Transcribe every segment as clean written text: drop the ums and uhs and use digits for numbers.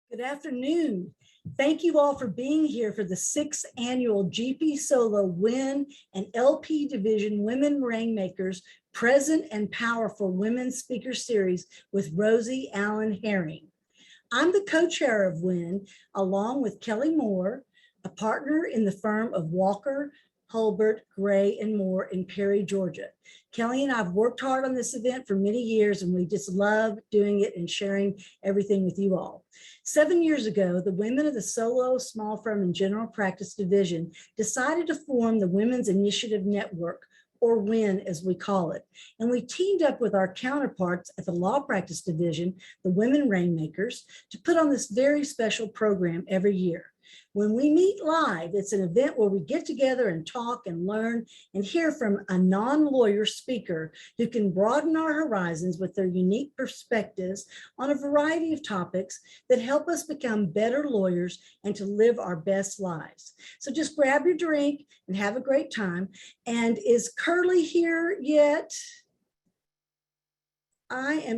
Good afternoon. Thank you all for being here for the 6th annual GPSolo WIN and LP Division Women Rainmakers Present and Powerful Women's Speaker Series with Rosie Allen-Herring. I'm the co-chair of WIN, along with Kelly Moore, a partner in the firm of Walker, Hulbert, Gray, and Moore in Perry, Georgia. Kelly and I have worked hard on this event for many years, and we just love doing it and sharing everything with you all. 7 years ago, the women of the Solo Small Firm and General Practice Division decided to form the Women's Initiative Network, or WIN as we call it. And we teamed up with our counterparts at the Law Practice Division, the Women Rainmakers, to put on this very special program every year. When we meet live, it's an event where we get together and talk and learn and hear from a non-lawyer speaker who can broaden our horizons with their unique perspectives on a variety of topics that help us become better lawyers and to live our best lives. So just grab your drink and have a great time. And is Curly here yet?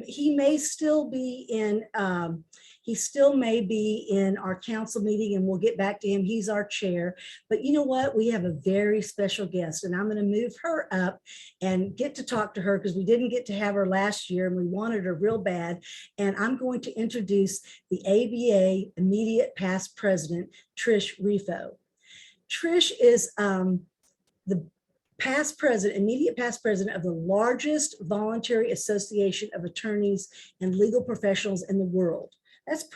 He may still be in, he still may be in our council meeting, and we'll get back to him. He's our chair. But you know what? We have a very special guest, and I'm going to move her up and get to talk to her because we didn't get to have her last year and we wanted her real bad. And I'm going to introduce the ABA immediate past president, Trish Rifo. Trish is the immediate past president of the largest voluntary association of attorneys and legal professionals in the world. That's a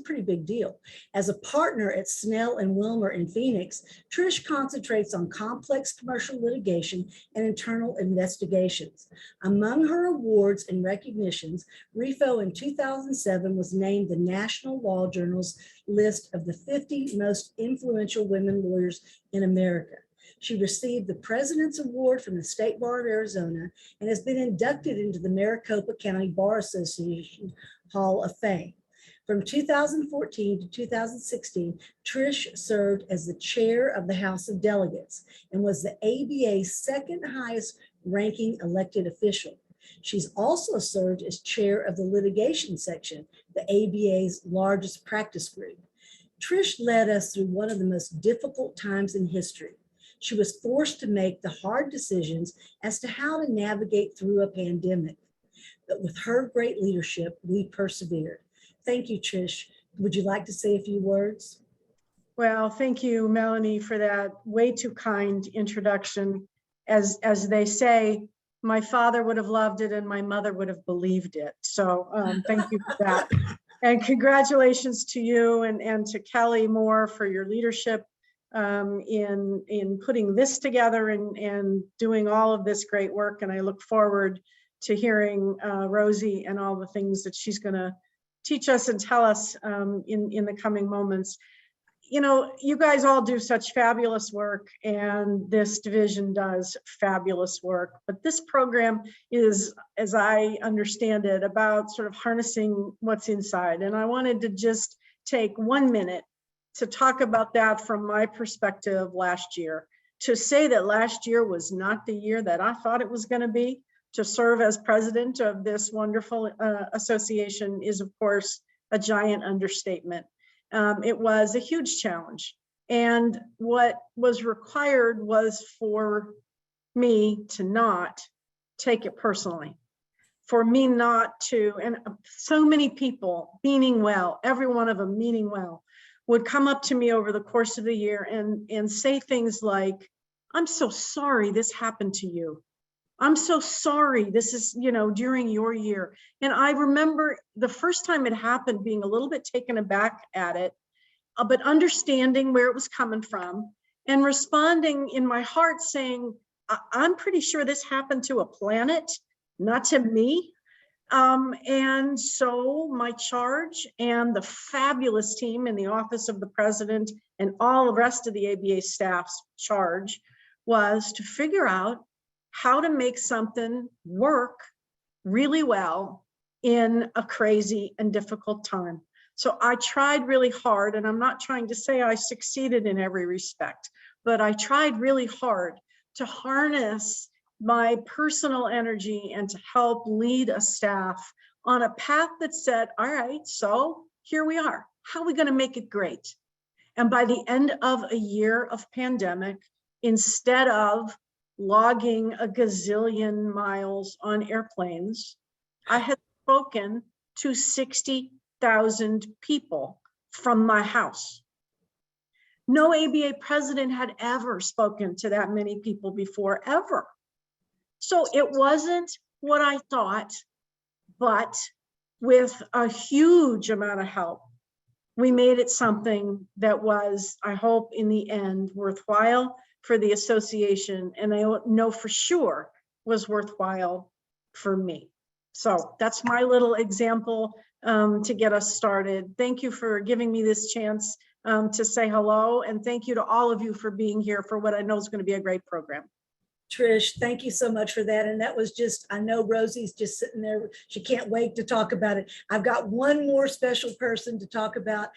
pretty big deal. As a partner at Snell and Wilmer in Phoenix, Trish concentrates on complex commercial litigation and internal investigations. Among her awards and recognitions, Rifo in 2007 was named the National Law Journal's list of the 50 most influential women lawyers in America. She received the President's Award from the State Bar of Arizona and has been inducted into the Maricopa County Bar Association Hall of Fame. From 2014 to 2016, Trish served as the chair of the House of Delegates and was the ABA's second highest ranking elected official. She's also served as chair of the litigation section, the ABA's largest practice group. Trish led us through one of the most difficult times in history. She was forced to make the hard decisions as to how to navigate through a pandemic. But with her great leadership, we persevered. Thank you, Trish. Would you like to say a few words? Well, thank you, Melanie, for that way too kind introduction. As they say, my father would have loved it and my mother would have believed it. So thank you for that. And congratulations to you and to Kelly Moore for your leadership in putting this together and doing all of this great work. And I look forward to hearing Rosie and all the things that she's going to teach us and tell us in the coming moments. You know, you guys all do such fabulous work, and this division does fabulous work. But this program is, as I understand it, about sort of harnessing what's inside. And I wanted to just take 1 minute to talk about that from my perspective last year. To say that last year was not the year that I thought it was going to be, to serve as president of this wonderful association is, of course, a giant understatement. It was a huge challenge. And what was required was for me to not take it personally, for me not to, and so many people meaning well, every one of them meaning well, would come up to me over the course of the year and say things like, I'm so sorry this happened to you. I'm so sorry this is, during your year. And I remember the first time it happened being a little bit taken aback at it, but understanding where it was coming from and responding in my heart saying, I'm pretty sure this happened to a planet, not to me. And so my charge and the fabulous team in the Office of the President and all the rest of the ABA staff's charge was to figure out how to make something work really well in a crazy and difficult time. So I tried really hard, and I'm not trying to say I succeeded in every respect, but I tried really hard to harness my personal energy and to help lead a staff on a path that said, all right, so here we are. how are we going to make it great? And by the end of a year of pandemic, instead of logging a gazillion miles on airplanes, I had spoken to 60,000 people from my house. No ABA president had ever spoken to that many people before, ever. So it wasn't what I thought, but with a huge amount of help, we made it something that was, I hope, in the end, worthwhile for the association, and I know for sure was worthwhile for me. So that's my little example to get us started. Thank you for giving me this chance to say hello, and thank you to all of you for being here for what I know is going to be a great program. Trish, thank you so much for that. And that was just, I know Rosie's just sitting there. She can't wait to talk about it. I've got one more special person to talk about,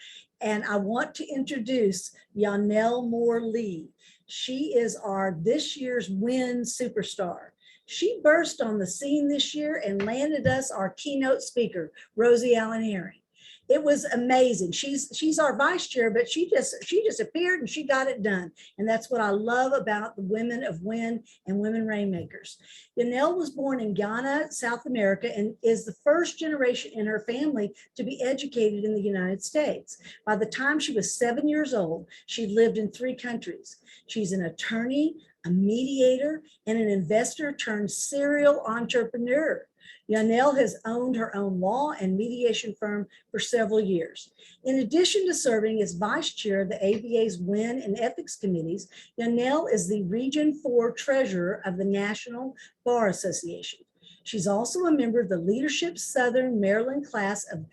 and I want to introduce Janelle Morley. She is our this year's WIN superstar. She burst on the scene this year and landed us our keynote speaker, Rosie Allen-Herring. It was amazing. She's our vice chair, but she just appeared and she got it done. And that's what I love about the women of WIN and Women Rainmakers. Janelle was born in Ghana, South America, and is the first generation in her family to be educated in the United States. By the time she was 7 years old, she lived in 3 countries. She's an attorney, a mediator, and an investor turned serial entrepreneur. Janelle has owned her own law and mediation firm for several years. In addition to serving as vice chair of the ABA's WIN and Ethics Committees, Janelle is the Region 4 Treasurer of the National Bar Association. She's also a member of the Leadership Southern Maryland class of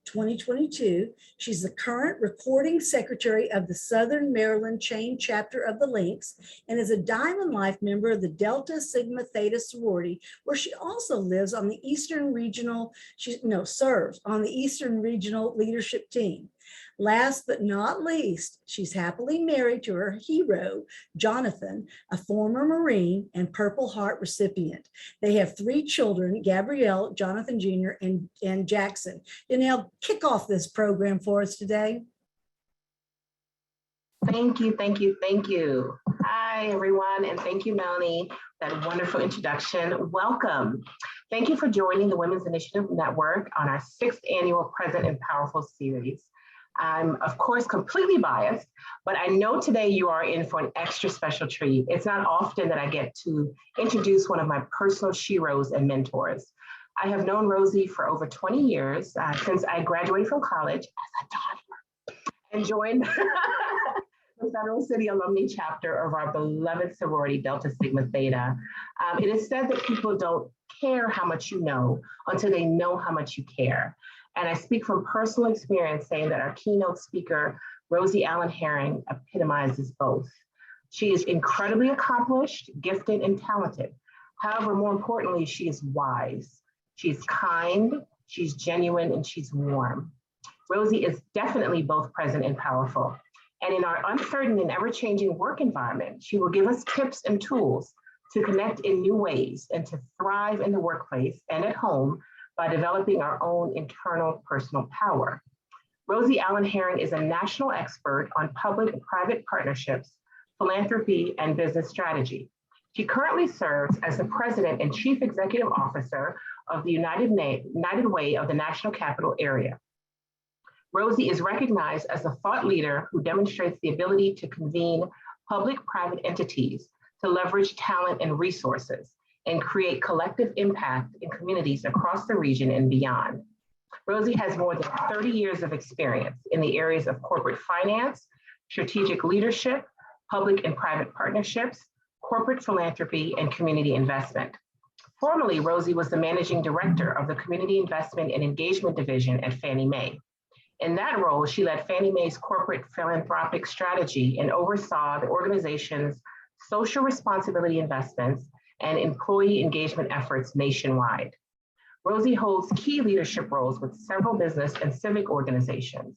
2022. She's the current recording secretary of the Southern Maryland Chain Chapter of the Links and is a Diamond Life member of the Delta Sigma Theta sorority, where she also lives on the Eastern Regional, serves on the Eastern Regional leadership team. Last but not least, she's happily married to her hero, Jonathan, a former Marine and Purple Heart recipient. They have 3 children, Gabrielle, Jonathan Jr., and Jackson. Janelle, kick off this program for us today. Thank you, thank you, thank you. Hi, everyone, and thank you, Melanie, for that wonderful introduction. Welcome. Thank you for joining the Women's Initiative Network on our 6th annual Present and Powerful series. I'm, of course, completely biased, but I know today you are in for an extra special treat. It's not often that I get to introduce one of my personal sheroes and mentors. I have known Rosie for over 20 years, since I graduated from college as a toddler and joined the Federal City Alumni Chapter of our beloved sorority, Delta Sigma Theta. It is said that people don't care how much you know until they know how much you care. And I speak from personal experience saying that our keynote speaker, Rosie Allen-Herring, epitomizes both. She is incredibly accomplished, gifted, and talented. However, more importantly, she is wise. She's kind, she's genuine, and she's warm. Rosie is definitely both present and powerful. And in our uncertain and ever-changing work environment, she will give us tips and tools to connect in new ways and to thrive in the workplace and at home by developing our own internal personal power. Rosie Allen-Herring is a national expert on public and private partnerships, philanthropy, and business strategy. She currently serves as the president and chief executive officer of the United Way of the National Capital Area. Rosie is recognized as a thought leader who demonstrates the ability to convene public-private entities to leverage talent and resources and create collective impact in communities across the region and beyond. Rosie has more than 30 years of experience in the areas of corporate finance, strategic leadership, public and private partnerships, corporate philanthropy, and community investment. Formerly, Rosie was the managing director of the Community Investment and Engagement Division at Fannie Mae. In that role, she led Fannie Mae's corporate philanthropic strategy and oversaw the organization's social responsibility investments and employee engagement efforts nationwide. Rosie holds key leadership roles with several business and civic organizations,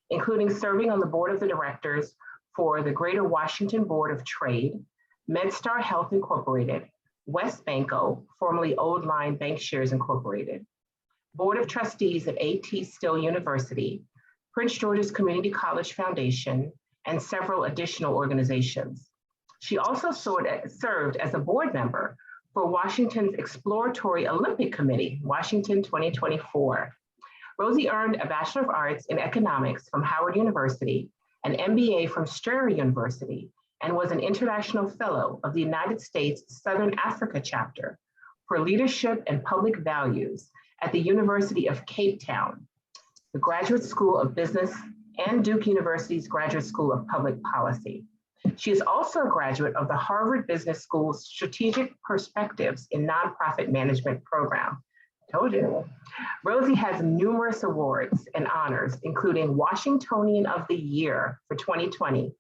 including serving on the board of the directors for the Greater Washington Board of Trade, MedStar Health Incorporated, West Banco, formerly Old Line Bankshares Incorporated, Board of Trustees at A.T. Still University, Prince George's Community College Foundation, and several additional organizations. She also served as a board member for Washington's Exploratory Olympic Committee, Washington 2024. Rosie earned a Bachelor of Arts in Economics from Howard University, an MBA from Strayer University, and was an International Fellow of the United States Southern Africa Chapter for Leadership and Public Values at the University of Cape Town, the Graduate School of Business, and Duke University's Graduate School of Public Policy. She is also a graduate of the Harvard Business School's Strategic Perspectives in Nonprofit Management program. Told you. Rosie has numerous awards and honors, including Washingtonian of the Year for 2020,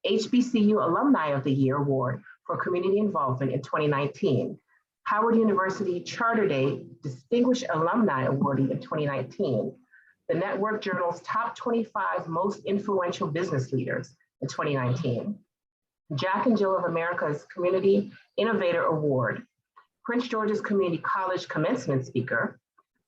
HBCU Alumni of the Year Award for Community Involvement in 2019, Howard University Charter Day Distinguished Alumni Awardee in 2019, the Network Journal's Top 25 Most Influential Business Leaders in 2019, Jack and Jill of America's Community Innovator Award, Prince George's Community College Commencement Speaker,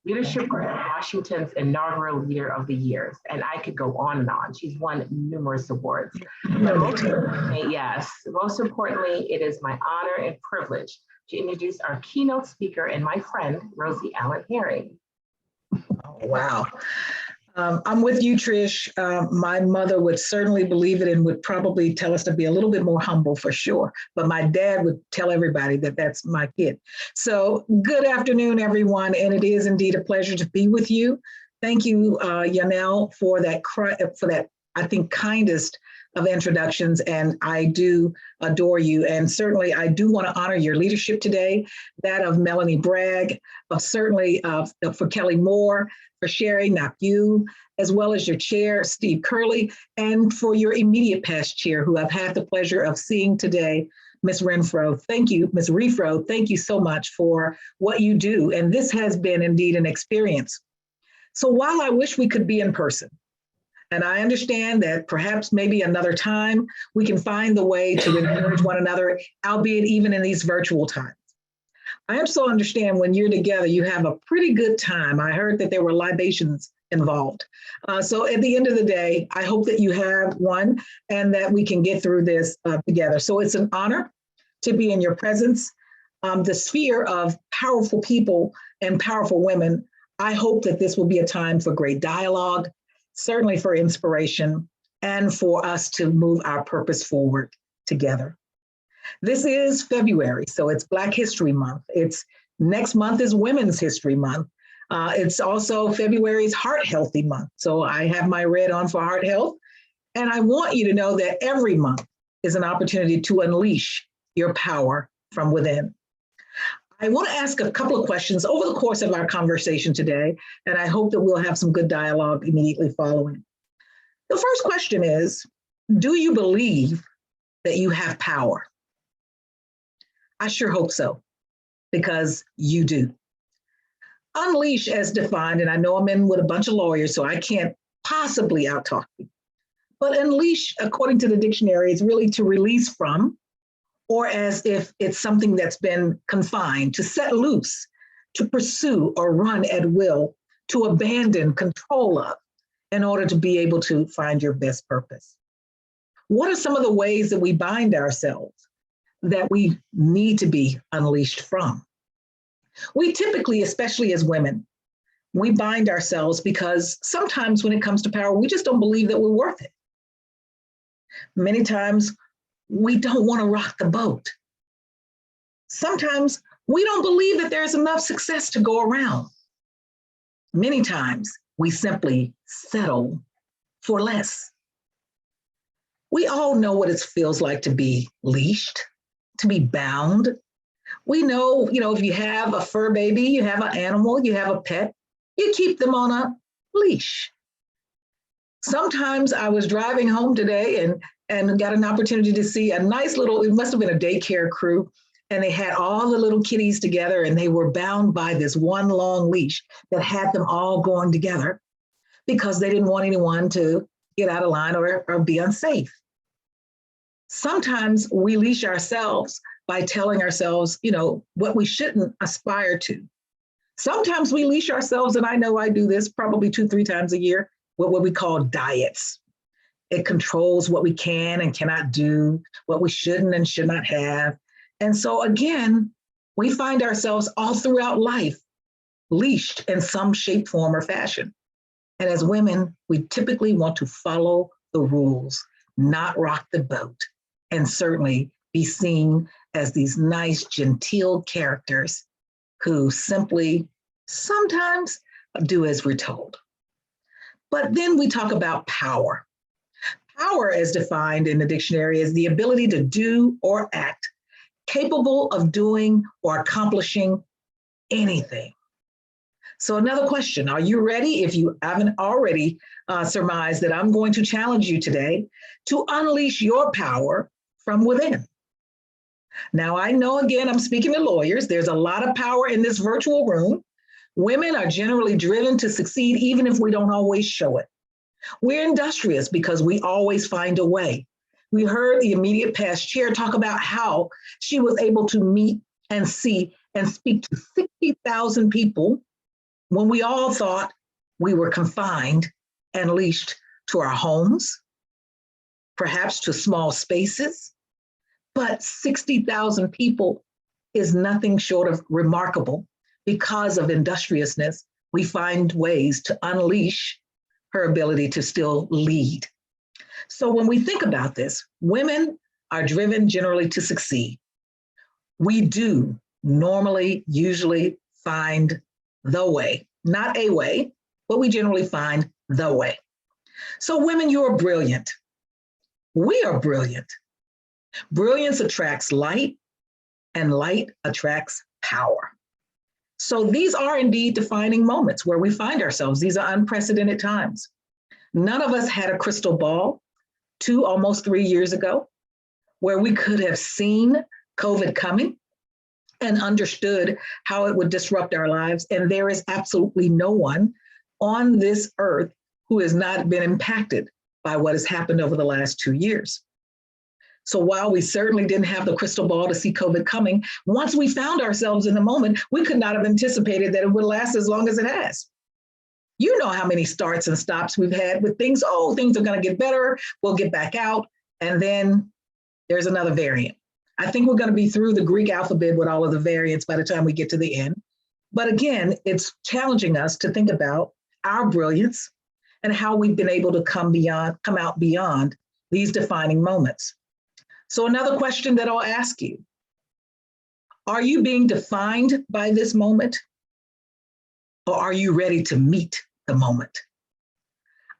Leadership Grant Washington's Inaugural Leader of the Year, and I could go on and on. She's won numerous awards. But most importantly, it is my honor and privilege to introduce our keynote speaker and my friend, Rosie Allen-Herring. Oh, wow. I'm with you, Trish. My mother would certainly believe it and would probably tell us to be a little bit more humble for sure. But my dad would tell everybody that that's my kid. So good afternoon, everyone. And it is indeed a pleasure to be with you. Thank you, Janelle, for that, I think, kindest of introductions. And I do adore you. And certainly I do want to honor your leadership today, that of Melanie Bragg, certainly for Kelly Moore, for sharing, not you, as well as your chair, Steve Curley, and for your immediate past chair, who I've had the pleasure of seeing today, Ms. Renfro. Thank you, Ms. Refro. Thank you so much for what you do. And this has been indeed an experience. So while I wish we could be in person, and I understand that perhaps maybe another time we can find the way to encourage one another, albeit even in these virtual times. I also understand when you're together, you have a pretty good time. I heard that there were libations involved. So at the end of the day, I hope that you have one and that we can get through this together. So it's an honor to be in your presence. The sphere of powerful people and powerful women, I hope that this will be a time for great dialogue, certainly for inspiration, and for us to move our purpose forward together. This is February, so it's Black History Month. Next month is Women's History Month. It's also February's Heart Healthy Month. So I have my red on for heart health. And I want you to know that every month is an opportunity to unleash your power from within. I want to ask a couple of questions over the course of our conversation today, and I hope that we'll have some good dialogue immediately following. The first question is, do you believe that you have power? I sure hope so, because you do. Unleash as defined, and I know I'm in with a bunch of lawyers, so I can't possibly out-talk you. But unleash, according to the dictionary, is really to release from, or as if it's something that's been confined, to set loose, to pursue or run at will, to abandon control of, in order to be able to find your best purpose. What are some of the ways that we bind ourselves that we need to be unleashed from? We typically, especially as women, we bind ourselves because sometimes when it comes to power, we just don't believe that we're worth it. Many times we don't want to rock the boat. Sometimes we don't believe that there's enough success to go around. Many times we simply settle for less. We all know what it feels like to be leashed, to be bound. We know, if you have a fur baby, you have an animal, you have a pet, you keep them on a leash. Sometimes I was driving home today and got an opportunity to see a nice little, it must have been a daycare crew, and they had all the little kitties together and they were bound by this one long leash that had them all going together because they didn't want anyone to get out of line or be unsafe. Sometimes we leash ourselves by telling ourselves, what we shouldn't aspire to. Sometimes we leash ourselves, and I know I do this probably 2-3 times a year, what we call diets. It controls what we can and cannot do, what we shouldn't and should not have. And so again, we find ourselves all throughout life leashed in some shape, form, or fashion. And as women, we typically want to follow the rules, not rock the boat, and certainly be seen as these nice, genteel characters who simply sometimes do as we're told. But then we talk about power. Power, as defined in the dictionary, is the ability to do or act capable of doing or accomplishing anything. So another question, are you ready? If you haven't already surmised that I'm going to challenge you today to unleash your power from within. Now, I know, again, I'm speaking to lawyers. There's a lot of power in this virtual room. Women are generally driven to succeed, even if we don't always show it. We're industrious because we always find a way. We heard the immediate past chair talk about how she was able to meet and see and speak to 60,000 people when we all thought we were confined and leashed to our homes, perhaps to small spaces. But 60,000 people is nothing short of remarkable. Because of industriousness, we find ways to unleash her ability to still lead. So when we think about this, women are driven generally to succeed. We do normally, usually find the way, not a way, but we generally find the way. So women, you are brilliant. We are brilliant. Brilliance attracts light, and light attracts power. So these are indeed defining moments where we find ourselves. These are unprecedented times. None of us had a crystal ball almost 3 years ago, where we could have seen COVID coming and understood how it would disrupt our lives. And there is absolutely no one on this earth who has not been impacted by what has happened over the last 2 years. So while we certainly didn't have the crystal ball to see COVID coming, once we found ourselves in the moment, we could not have anticipated that it would last as long as it has. You know how many starts and stops we've had with things. Oh, things are going to get better. We'll get back out. And then there's another variant. I think we're going to be through the Greek alphabet with all of the variants by the time we get to the end. But again, it's challenging us to think about our brilliance and how we've been able to come out beyond these defining moments. So another question that I'll ask you, are you being defined by this moment? Or are you ready to meet the moment?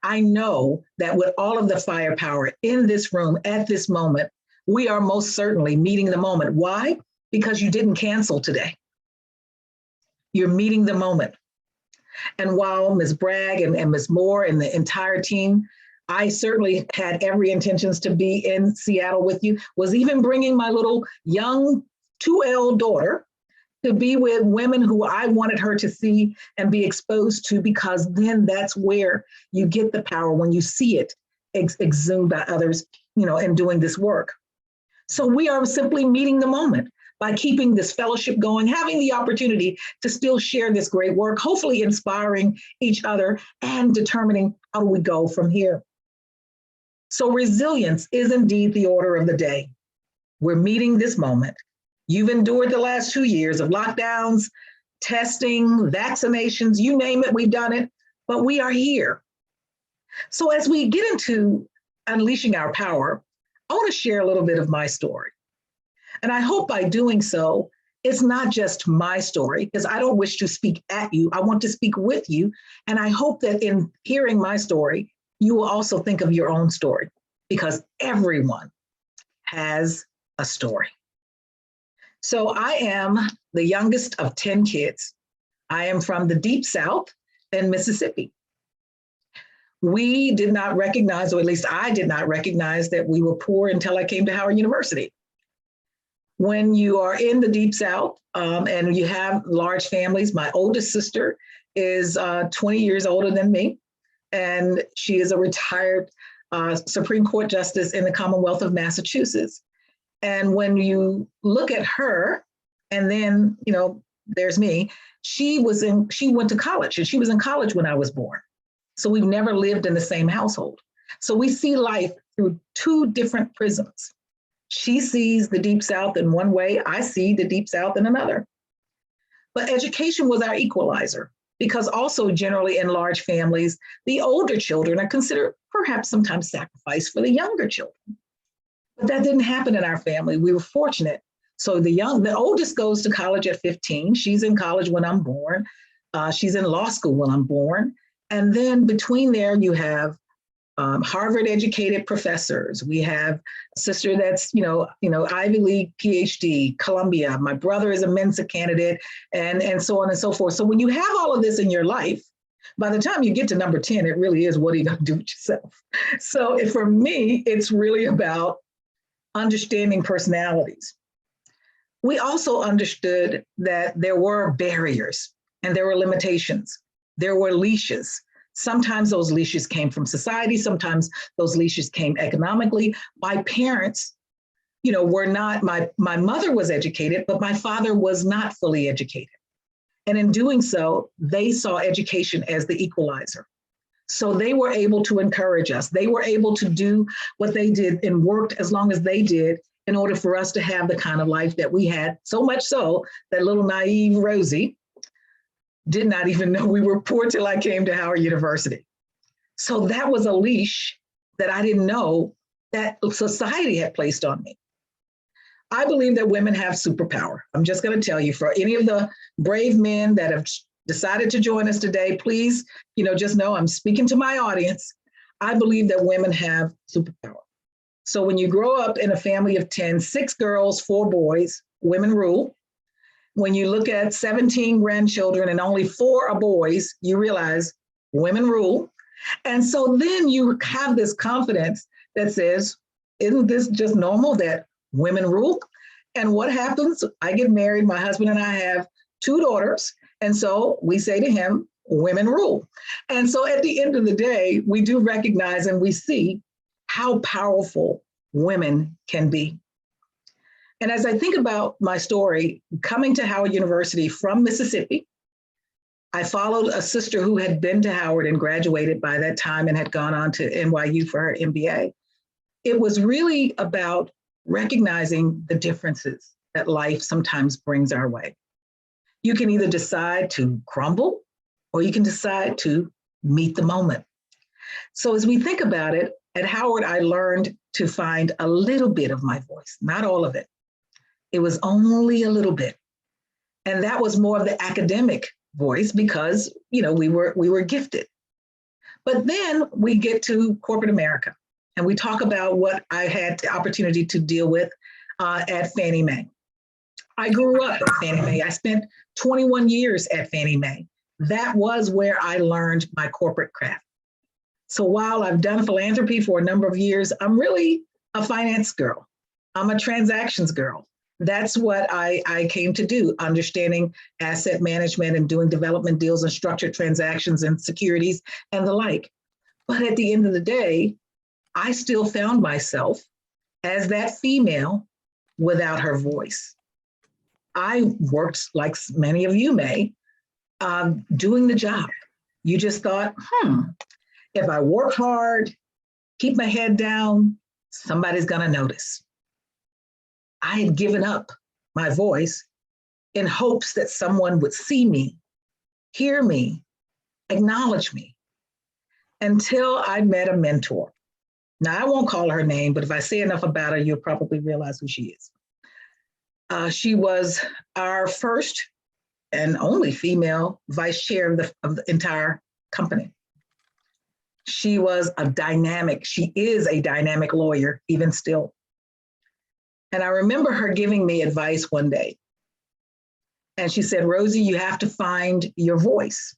I know that with all of the firepower in this room at this moment, we are most certainly meeting the moment. Why? Because you didn't cancel today. You're meeting the moment. And while Ms. Bragg and Ms. Moore and the entire team, I certainly had every intentions to be in Seattle with you, was even bringing my little young 2L daughter to be with women who I wanted her to see and be exposed to, because then that's where you get the power, when you see it exhumed by others, in doing this work. So we are simply meeting the moment by keeping this fellowship going, having the opportunity to still share this great work, hopefully inspiring each other and determining how do we go from here. So resilience is indeed the order of the day. We're meeting this moment. You've endured the last 2 years of lockdowns, testing, vaccinations, you name it, we've done it, but we are here. So as we get into unleashing our power, I want to share a little bit of my story. And I hope by doing so, it's not just my story, because I don't wish to speak at you. I want to speak with you. And I hope that in hearing my story, you will also think of your own story, because everyone has a story. So I am the youngest of 10 kids. I am from the Deep South in Mississippi. We did not recognize, or at least I did not recognize, that we were poor until I came to Howard University. When you are in the Deep South and you have large families, my oldest sister is 20 years older than me, and she is a retired Supreme Court Justice in the Commonwealth of Massachusetts. And when you look at her, and then, there's me, she went to college, and she was in college when I was born. So we've never lived in the same household. So we see life through two different prisms. She sees the Deep South in one way, I see the Deep South in another. But education was our equalizer, because also generally in large families, the older children are considered perhaps sometimes sacrificed for the younger children. But that didn't happen in our family. We were fortunate. So the oldest goes to college at 15. She's in college when I'm born. She's in law school when I'm born. And then between there, you have Harvard educated professors. We have a sister that's, Ivy League PhD, Columbia. My brother is a Mensa candidate, and so on and so forth. So when you have all of this in your life, by the time you get to number 10, it really is, what are you going to do with yourself? So for me, it's really about understanding personalities. We also understood that there were barriers and there were limitations. There were leashes. Sometimes those leashes came from society. Sometimes those leashes came economically. My parents, were not, my mother was educated, but my father was not fully educated. And in doing so, they saw education as the equalizer. So they were able to encourage us. They were able to do what they did and worked as long as they did in order for us to have the kind of life that we had. So much so that little naive Rosie did not even know we were poor till I came to Howard University. So that was a leash that I didn't know that society had placed on me. I believe that women have superpower. I'm just going to tell you, for any of the brave men that have decided to join us today, please, just know I'm speaking to my audience. I believe that women have superpower. So when you grow up in a family of 10, 6 girls, 4 boys, women rule. When you look at 17 grandchildren and only 4 are boys, you realize women rule. And so then you have this confidence that says, isn't this just normal that women rule? And what happens? I get married, my husband and I have 2 daughters. And so we say to him, women rule. And so at the end of the day, we do recognize and we see how powerful women can be. And as I think about my story, coming to Howard University from Mississippi, I followed a sister who had been to Howard and graduated by that time and had gone on to NYU for her MBA. It was really about recognizing the differences that life sometimes brings our way. You can either decide to crumble or you can decide to meet the moment. So as we think about it, at Howard, I learned to find a little bit of my voice, not all of it. It was only a little bit. And that was more of the academic voice because, we were gifted. But then we get to corporate America and we talk about what I had the opportunity to deal with at Fannie Mae. I grew up at Fannie Mae. I spent 21 years at Fannie Mae. That was where I learned my corporate craft. So while I've done philanthropy for a number of years, I'm really a finance girl. I'm a transactions girl. That's what I came to do, understanding asset management and doing development deals and structured transactions and securities and the like. But at the end of the day, I still found myself as that female without her voice. I worked, like many of you may, doing the job. You just thought, if I work hard, keep my head down, somebody's gonna notice. I had given up my voice in hopes that someone would see me, hear me, acknowledge me, until I met a mentor. Now, I won't call her name, but if I say enough about her, you'll probably realize who she is. She was our first and only female vice chair of the entire company. She is a dynamic lawyer, even still. And I remember her giving me advice one day. And she said, Rosie, you have to find your voice.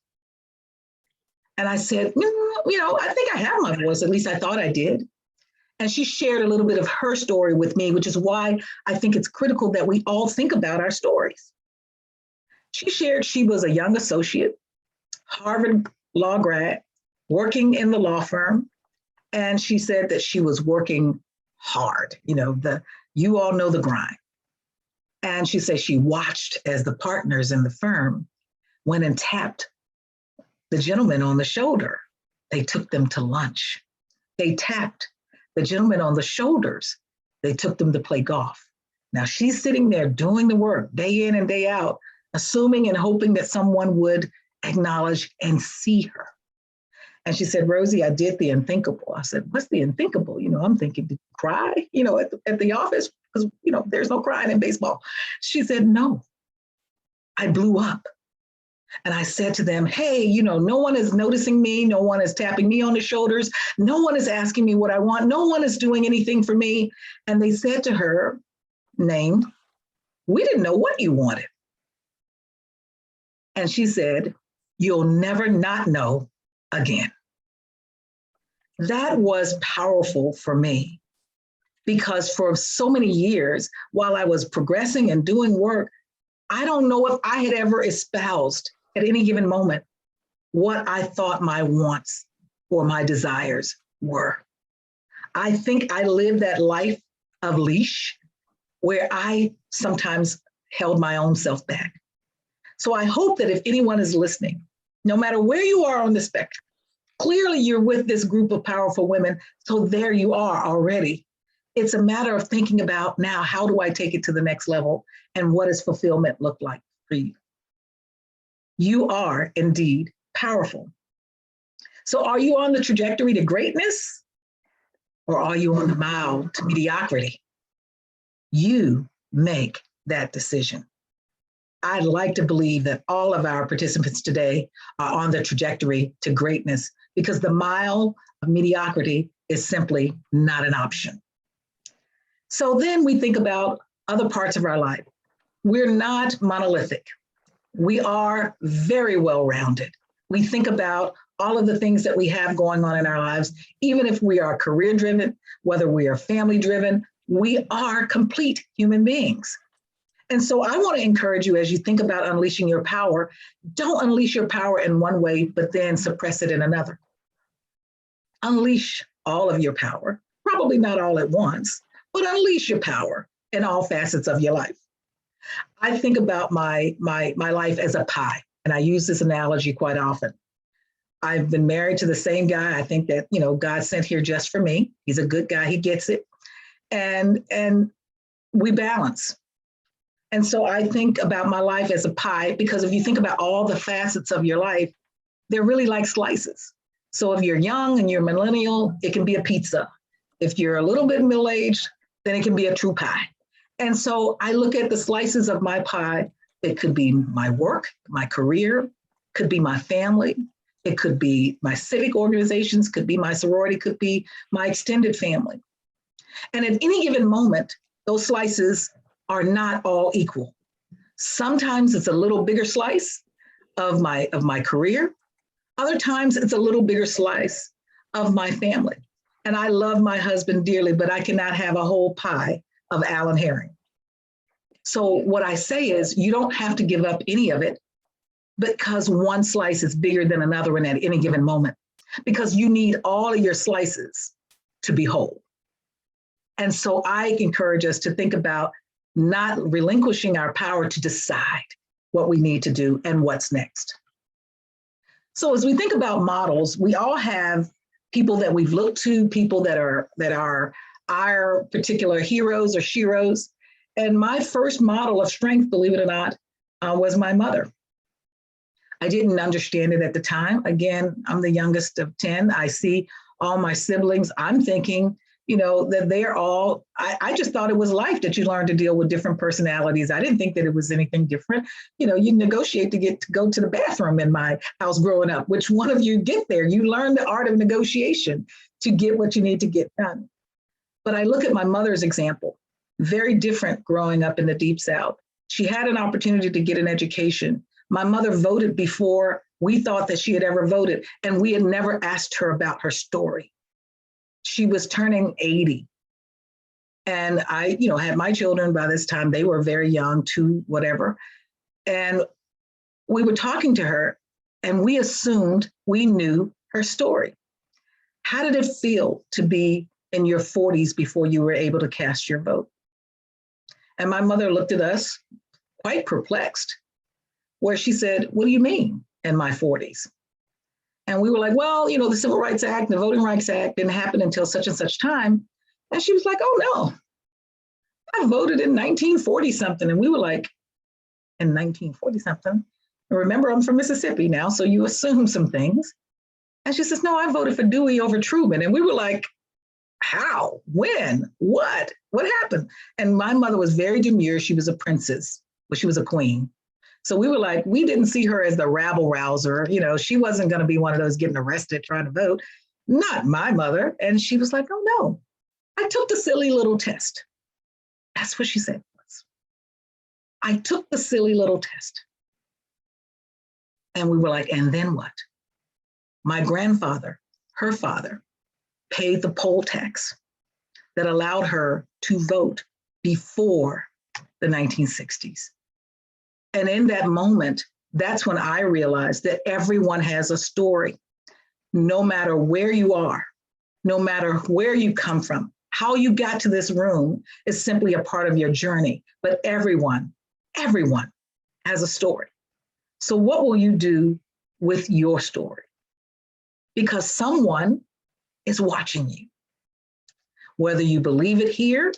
And I said, I think I have my voice, at least I thought I did. And she shared a little bit of her story with me, which is why I think it's critical that we all think about our stories. She shared she was a young associate, Harvard law grad, working in the law firm. And she said that she was working hard, you all know the grind. And she said she watched as the partners in the firm went and tapped the gentleman on the shoulder They took them to lunch. They tapped the gentleman on the shoulders. They took them to play golf. Now she's sitting there doing the work day in and day out, assuming and hoping that someone would acknowledge and see her. And she said, Rosie, I did the unthinkable. I said, what's the unthinkable? I'm thinking, did you cry, at the office? Because, there's no crying in baseball. She said, no, I blew up. And I said to them, hey, no one is noticing me. No one is tapping me on the shoulders. No one is asking me what I want. No one is doing anything for me. And they said to her, named, we didn't know what you wanted. And she said, you'll never not know again. That was powerful for me because for so many years, while I was progressing and doing work, I don't know if I had ever espoused at any given moment what I thought my wants or my desires were. I think I lived that life of leash where I sometimes held my own self back. So I hope that if anyone is listening, no matter where you are on the spectrum, clearly you're with this group of powerful women, so there you are already. It's a matter of thinking about now, how do I take it to the next level and what does fulfillment look like for you? You are indeed powerful. So are you on the trajectory to greatness or are you on the mile to mediocrity? You make that decision. I'd like to believe that all of our participants today are on the trajectory to greatness because the mile of mediocrity is simply not an option. So then we think about other parts of our life. We're not monolithic. We are very well-rounded. We think about all of the things that we have going on in our lives, even if we are career-driven, whether we are family-driven, we are complete human beings. And so I want to encourage you as you think about unleashing your power, don't unleash your power in one way, but then suppress it in another. Unleash all of your power, probably not all at once, but unleash your power in all facets of your life. I think about my life as a pie, and I use this analogy quite often. I've been married to the same guy. I think that, God sent here just for me. He's a good guy. He gets it. And we balance. And so I think about my life as a pie, because if you think about all the facets of your life, they're really like slices. So if you're young and you're millennial, it can be a pizza. If you're a little bit middle-aged, then it can be a true pie. And so I look at the slices of my pie. It could be my work, my career, could be my family. It could be my civic organizations, could be my sorority, could be my extended family. And at any given moment, those slices are not all equal. Sometimes it's a little bigger slice of my career. Other times it's a little bigger slice of my family. And I love my husband dearly, but I cannot have a whole pie of Allen-Herring. So what I say is you don't have to give up any of it because one slice is bigger than another one at any given moment, because you need all of your slices to be whole. And so I encourage us to think about not relinquishing our power to decide what we need to do and what's next. So as we think about models, we all have people that we've looked to, people that are our particular heroes or sheroes. And my first model of strength, believe it or not, was my mother. I didn't understand it at the time. Again, I'm the youngest of 10. I see all my siblings. I'm thinking, that they're all, I just thought it was life that you learn to deal with different personalities. I didn't think that it was anything different. You negotiate to go to the bathroom in my house growing up. Which one of you get there? You learn the art of negotiation to get what you need to get done. But I look at my mother's example, very different growing up in the Deep South. She had an opportunity to get an education. My mother voted before we thought that she had ever voted, and we had never asked her about her story. She was turning 80. And I, had my children by this time. They were very young, 2, whatever. And we were talking to her and we assumed we knew her story. How did it feel to be in your 40s before you were able to cast your vote? And my mother looked at us quite perplexed, where she said, what do you mean in my 40s? And we were like, well, the Civil Rights Act, the Voting Rights Act didn't happen until such and such time. And she was like, oh no, I voted in 1940 something. And we were like, in 1940 something. And remember, I'm from Mississippi now, so you assume some things. And she says, no, I voted for Dewey over Truman. And we were like, how? When? What? What happened? And my mother was very demure. She was a princess, but she was a queen. So we were like, we didn't see her as the rabble rouser. She wasn't going to be one of those getting arrested trying to vote. Not my mother. And she was like, oh no, I took the silly little test. That's what she said. I took the silly little test. And we were like, and then what? My grandfather, her father, paid the poll tax that allowed her to vote before the 1960s. And in that moment, that's when I realized that everyone has a story, no matter where you are, no matter where you come from. How you got to this room is simply a part of your journey, but everyone has a story. So what will you do with your story? Because someone is watching you. Whether you believe it here,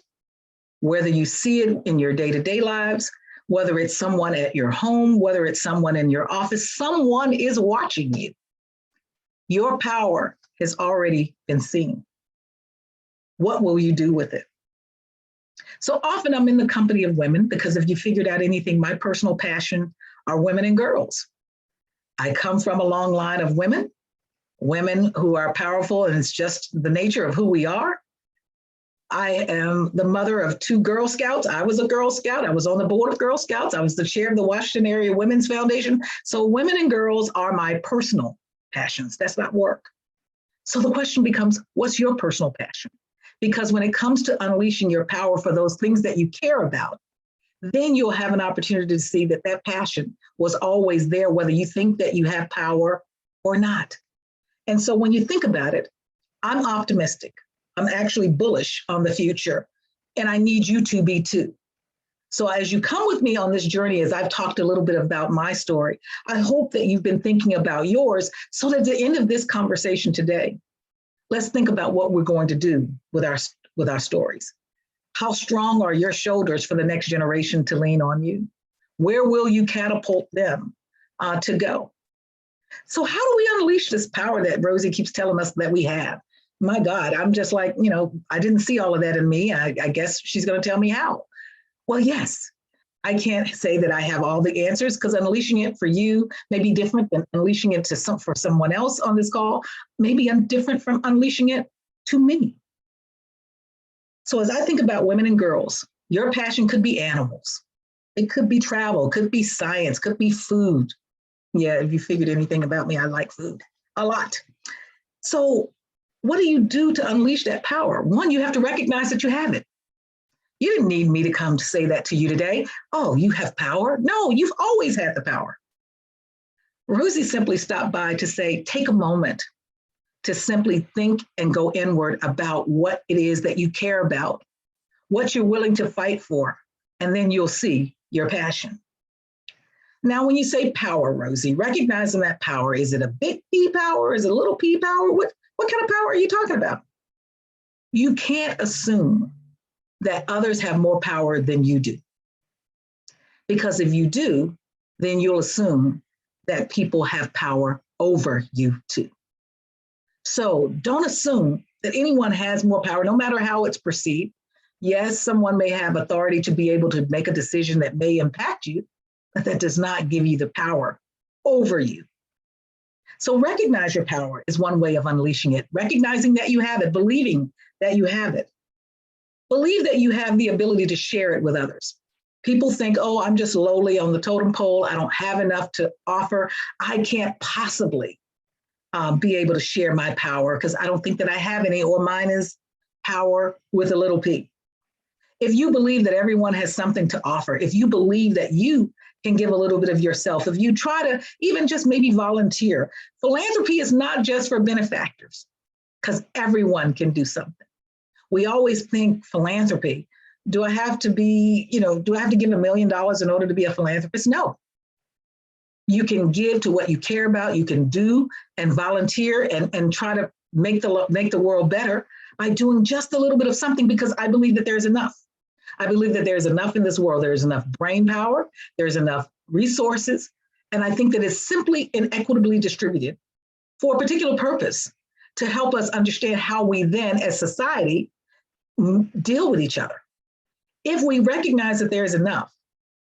whether you see it in your day-to-day lives, whether it's someone at your home, whether it's someone in your office, someone is watching you. Your power has already been seen. What will you do with it? So often I'm in the company of women because if you figured out anything, my personal passion are women and girls. I come from a long line of women who are powerful, and it's just the nature of who we are. I am the mother of 2 Girl Scouts. I was a Girl Scout. I was on the board of Girl Scouts. I was the chair of the Washington Area Women's Foundation. So women and girls are my personal passions. That's not work. So the question becomes, what's your personal passion? Because when it comes to unleashing your power for those things that you care about, then you'll have an opportunity to see that that passion was always there, whether you think that you have power or not. And so when you think about it, I'm optimistic. I'm actually bullish on the future, and I need you to be too. So as you come with me on this journey, as I've talked a little bit about my story, I hope that you've been thinking about yours, so that at the end of this conversation today, let's think about what we're going to do with our stories. How strong are your shoulders for the next generation to lean on you? Where will you catapult them to go? So how do we unleash this power that Rosie keeps telling us that we have? My God, I'm just like, I didn't see all of that in me. I guess she's going to tell me how. Well, yes, I can't say that I have all the answers, because unleashing it for you may be different than unleashing it for someone else on this call. Maybe I'm different from unleashing it to me. So as I think about women and girls, your passion could be animals. It could be travel, could be science, could be food. Yeah, if you figured anything about me, I like food a lot. So what do you do to unleash that power? One, you have to recognize that you have it. You didn't need me to come to say that to you today. Oh, you have power? No, you've always had the power. Rosie simply stopped by to say, take a moment to simply think and go inward about what it is that you care about, what you're willing to fight for, and then you'll see your passion. Now, when you say power, Rosie, recognizing that power, is it a big P power? Is it a little P power? What kind of power are you talking about? You can't assume that others have more power than you do. Because if you do, then you'll assume that people have power over you too. So don't assume that anyone has more power, no matter how it's perceived. Yes, someone may have authority to be able to make a decision that may impact you, but that does not give you the power over you. So recognize your power is one way of unleashing it, recognizing that you have it, believing that you have it. Believe that you have the ability to share it with others. People think, oh, I'm just lowly on the totem pole. I don't have enough to offer. I can't possibly be able to share my power because I don't think that I have any, or mine is power with a little p. If you believe that everyone has something to offer, if you believe that you can give a little bit of yourself, if you try to even just maybe volunteer, philanthropy is not just for benefactors, because everyone can do something. We always think philanthropy, do I have to give $1 million in order to be a philanthropist? No. You can give to what you care about. You can do and volunteer and try to make the world better by doing just a little bit of something, because I believe that there's enough. I believe that there's enough in this world. There's enough brain power. There's enough resources. And I think that it's simply and equitably distributed for a particular purpose to help us understand how we then as society deal with each other. If we recognize that there's enough,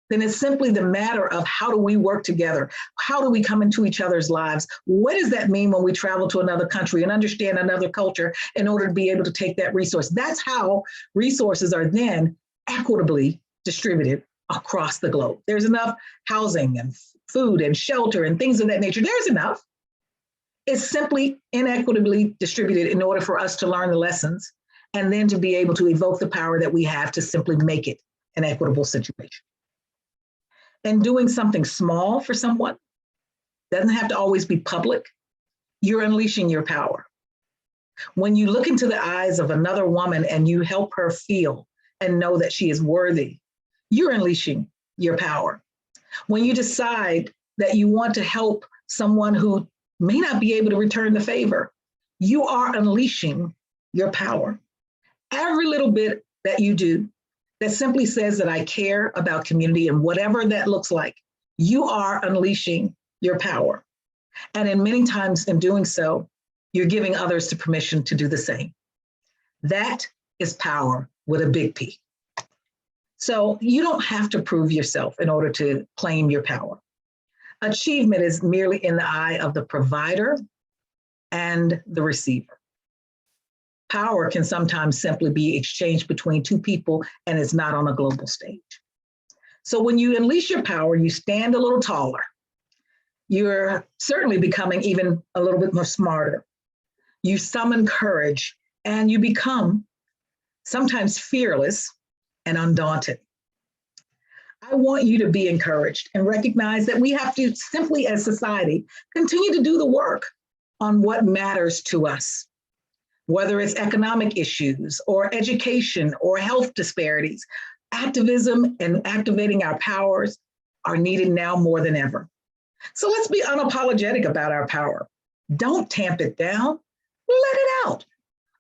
then it's simply the matter of how do we work together? How do we come into each other's lives? What does that mean when we travel to another country and understand another culture in order to be able to take that resource? That's how resources are then equitably distributed across the globe. There's enough housing and food and shelter and things of that nature. There's enough. It's simply inequitably distributed in order for us to learn the lessons and then to be able to evoke the power that we have to simply make it an equitable situation. And doing something small for someone doesn't have to always be public. You're unleashing your power. When you look into the eyes of another woman and you help her feel and know that she is worthy, you're unleashing your power. When you decide that you want to help someone who may not be able to return the favor, you are unleashing your power. Every little bit that you do that simply says that I care about community and whatever that looks like, you are unleashing your power. And in many times in doing so, you're giving others the permission to do the same. That is power with a big P. So you don't have to prove yourself in order to claim your power. Achievement is merely in the eye of the provider and the receiver. Power can sometimes simply be exchanged between two people and is not on a global stage. So when you unleash your power, you stand a little taller. You're certainly becoming even a little bit more smarter. You summon courage and you become sometimes fearless and undaunted. I want you to be encouraged and recognize that we have to simply as society continue to do the work on what matters to us, whether it's economic issues or education or health disparities. Activism and activating our powers are needed now more than ever. So let's be unapologetic about our power. Don't tamp it down, let it out.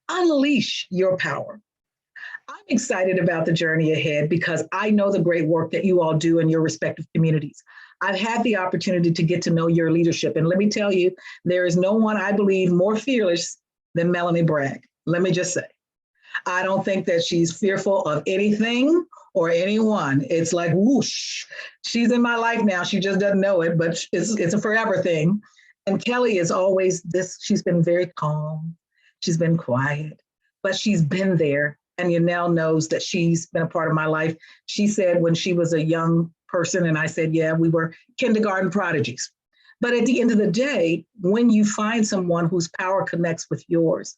Unleash your power. I'm excited about the journey ahead because I know the great work that you all do in your respective communities. I've had the opportunity to get to know your leadership. And let me tell you, there is no one I believe more fearless than Melanie Bragg. Let me just say, I don't think that she's fearful of anything or anyone. It's like, whoosh, she's in my life now. She just doesn't know it, but it's a forever thing. And Kelly is always this, she's been very calm. She's been quiet, but she's been there. And Janelle knows that she's been a part of my life. She said when she was a young person, and I said, yeah, we were kindergarten prodigies. But at the end of the day, when you find someone whose power connects with yours,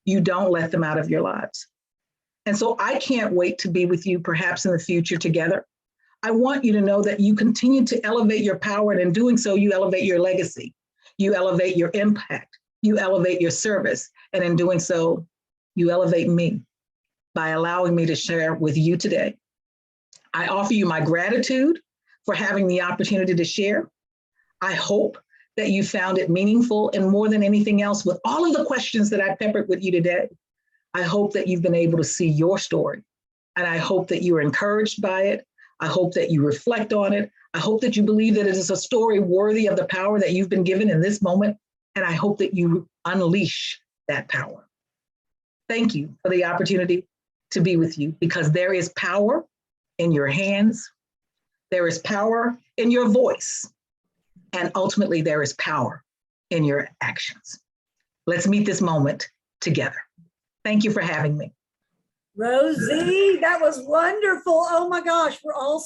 you don't let them out of your lives. And so I can't wait to be with you perhaps in the future together. I want you to know that you continue to elevate your power, and in doing so, you elevate your legacy, you elevate your impact, you elevate your service, and in doing so, you elevate me by allowing me to share with you today. I offer you my gratitude for having the opportunity to share. I hope that you found it meaningful, and more than anything else, with all of the questions that I peppered with you today, I hope that you've been able to see your story. And I hope that you are encouraged by it. I hope that you reflect on it. I hope that you believe that it is a story worthy of the power that you've been given in this moment. And I hope that you unleash that power. Thank you for the opportunity to be with you, because there is power in your hands. There is power in your voice. And ultimately, there is power in your actions. Let's meet this moment together. Thank you for having me. Rosie, that was wonderful. Oh my gosh,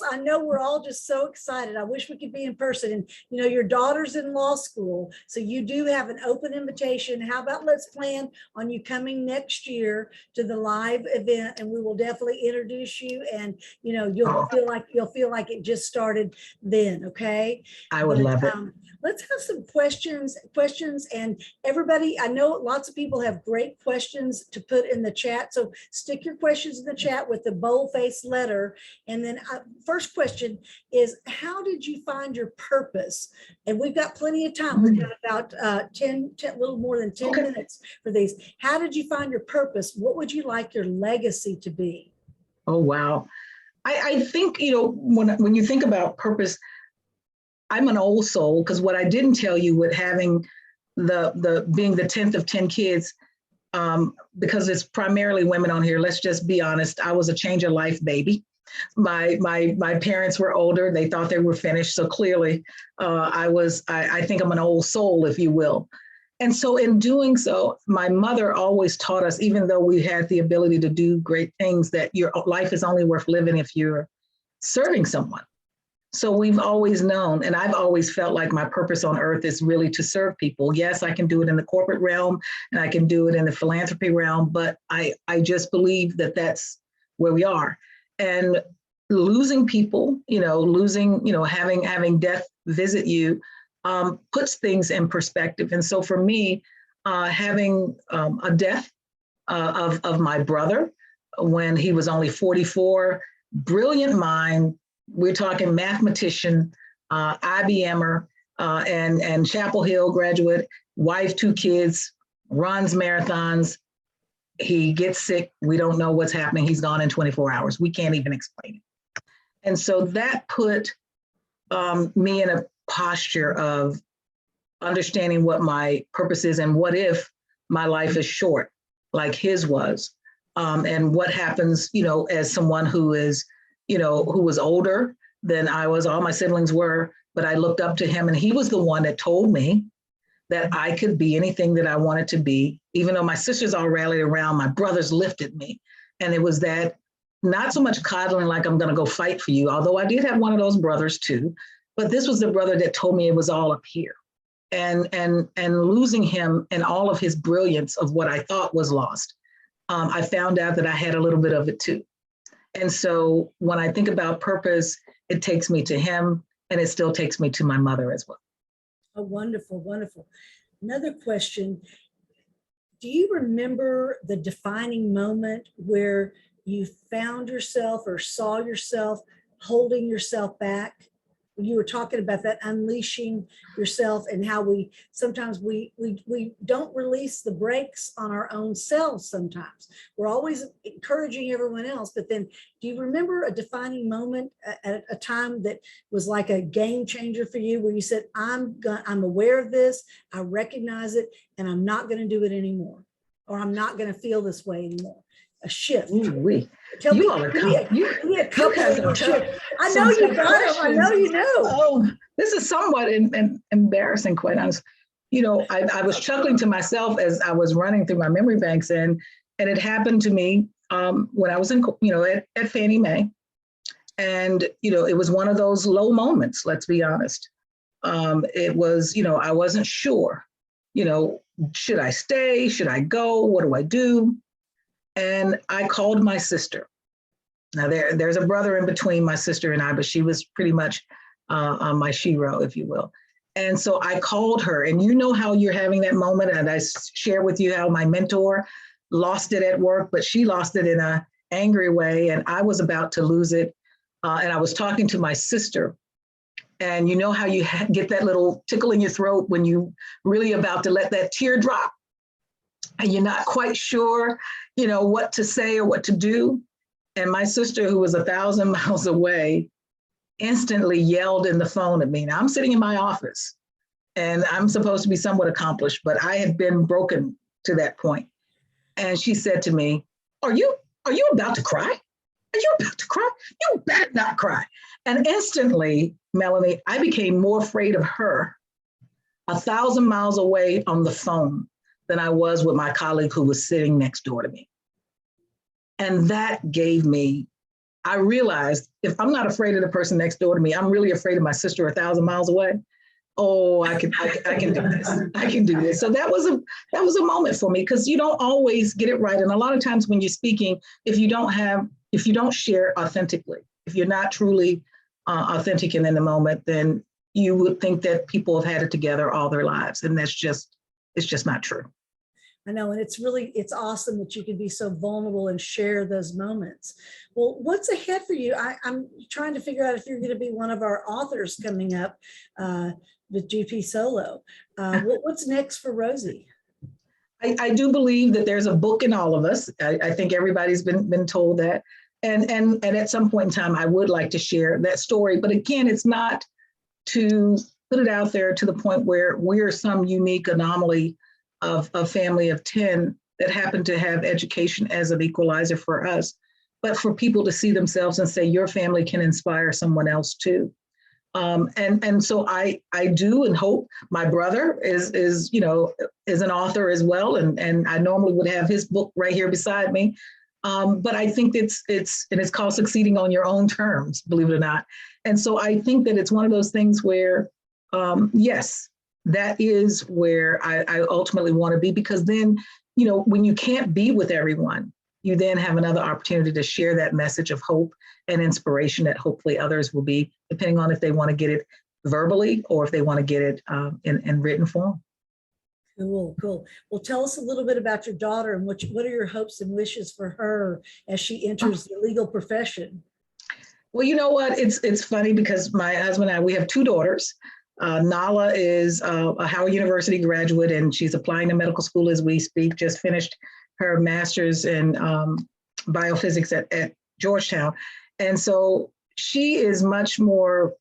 I know we're all just so excited. I wish we could be in person. And you know, your daughter's in law school, so you do have an open invitation. How about let's plan on you coming next year to the live event, and we will definitely introduce you, and you know, you'll feel like it just started then, okay? I would love it. Let's have some questions, and everybody, I know lots of people have great questions to put in the chat, so stick your questions in the chat with the bold-faced letter. And then first question is, how did you find your purpose? And we've got plenty of time. We've got about 10, a little more than 10 minutes for these. How did you find your purpose? What would you like your legacy to be? Oh, wow. I think, you know, when you think about purpose, I'm an old soul, because what I didn't tell you with having being the 10th of 10 kids, because it's primarily women on here, let's just be honest, I was a change of life baby. My parents were older. They thought they were finished. So clearly I think I'm an old soul, if you will. And so in doing so, my mother always taught us, even though we had the ability to do great things, that your life is only worth living if you're serving someone. So we've always known, and I've always felt like my purpose on earth is really to serve people. Yes, I can do it in the corporate realm and I can do it in the philanthropy realm, but I just believe that that's where we are. And losing people, having death visit you, puts things in perspective. And so for me, having a death of my brother when he was only 44, brilliant mind, we're talking mathematician, IBMer, and Chapel Hill graduate, wife, 2 kids, runs marathons. He gets sick. We don't know what's happening. He's gone in 24 hours. We can't even explain it. And so that put me in a posture of understanding what my purpose is and what if my life is short like his was, and what happens, as someone who is, who was older than I was, all my siblings were, but I looked up to him and he was the one that told me that I could be anything that I wanted to be. Even though my sisters all rallied around, my brothers lifted me. And it was that, not so much coddling like I'm gonna go fight for you, although I did have one of those brothers too, but this was the brother that told me it was all up here. And losing him and all of his brilliance of what I thought was lost, I found out that I had a little bit of it too. And so when I think about purpose, it takes me to him, and it still takes me to my mother as well. Oh, wonderful, wonderful. Another question. Do you remember the defining moment where you found yourself or saw yourself holding yourself back? You were talking about that unleashing yourself and how we sometimes we don't release the brakes on our own selves. Sometimes we're always encouraging everyone else, but then do you remember a defining moment at a time that was like a game changer for you, where you said, I'm aware of this, I recognize it, and I'm not going to do it anymore, or I'm not going to feel this way anymore? A shift. Ooh-wee. Tell me, You all are give me a couple guys of are tough. I know you got them. I know you know. Oh, this is somewhat embarrassing, quite honest. I was chuckling to myself as I was running through my memory banks, and it happened to me when I was in, at Fannie Mae. And, it was one of those low moments, let's be honest. It was, I wasn't sure, should I stay? Should I go? What do I do? And I called my sister. Now there's a brother in between my sister and I, but she was pretty much my shero, if you will. And so I called her, and you know how you're having that moment. And I share with you how my mentor lost it at work, but she lost it in an angry way. And I was about to lose it. And I was talking to my sister, and you know how you get that little tickle in your throat when you really about to let that tear drop, and you're not quite sure, what to say or what to do. And my sister, who was 1,000 miles away, instantly yelled in the phone at me. Now I'm sitting in my office, and I'm supposed to be somewhat accomplished, but I had been broken to that point. And she said to me, are you about to cry? Are you about to cry? You better not cry. And instantly, Melanie, I became more afraid of her 1,000 miles away on the phone than I was with my colleague who was sitting next door to me. And that gave me, I realized, if I'm not afraid of the person next door to me, I'm really afraid of my sister 1,000 miles away. Oh, I can do this. I can do this. So that was a moment for me, because you don't always get it right. And a lot of times when you're speaking, if you don't share authentically, if you're not truly authentic and in the moment, then you would think that people have had it together all their lives. And it's just not true. I know, and it's awesome that you can be so vulnerable and share those moments. Well, what's ahead for you? I'm trying to figure out if you're going to be one of our authors coming up with GPSolo. What's next for Rosie? I do believe that there's a book in all of us. I think everybody's been told that. And at some point in time, I would like to share that story. But again, it's not to put it out there to the point where we're some unique anomaly of a family of 10 that happen to have education as an equalizer for us, but for people to see themselves and say, your family can inspire someone else too. And so I do and hope. My brother is an author as well, and I normally would have his book right here beside me. But I think it's called Succeeding on Your Own Terms, believe it or not. And so I think that it's one of those things where, yes, that is where I ultimately want to be, because then, when you can't be with everyone, you then have another opportunity to share that message of hope and inspiration that hopefully others will be, depending on if they want to get it verbally or if they want to get it in written form. Cool. Well, tell us a little bit about your daughter and what are your hopes and wishes for her as she enters the legal profession? Well, you know what? It's funny because my husband and I, we have two daughters. Nala is a Howard University graduate, and she's applying to medical school as we speak, just finished her master's in biophysics at Georgetown. And so she is much more,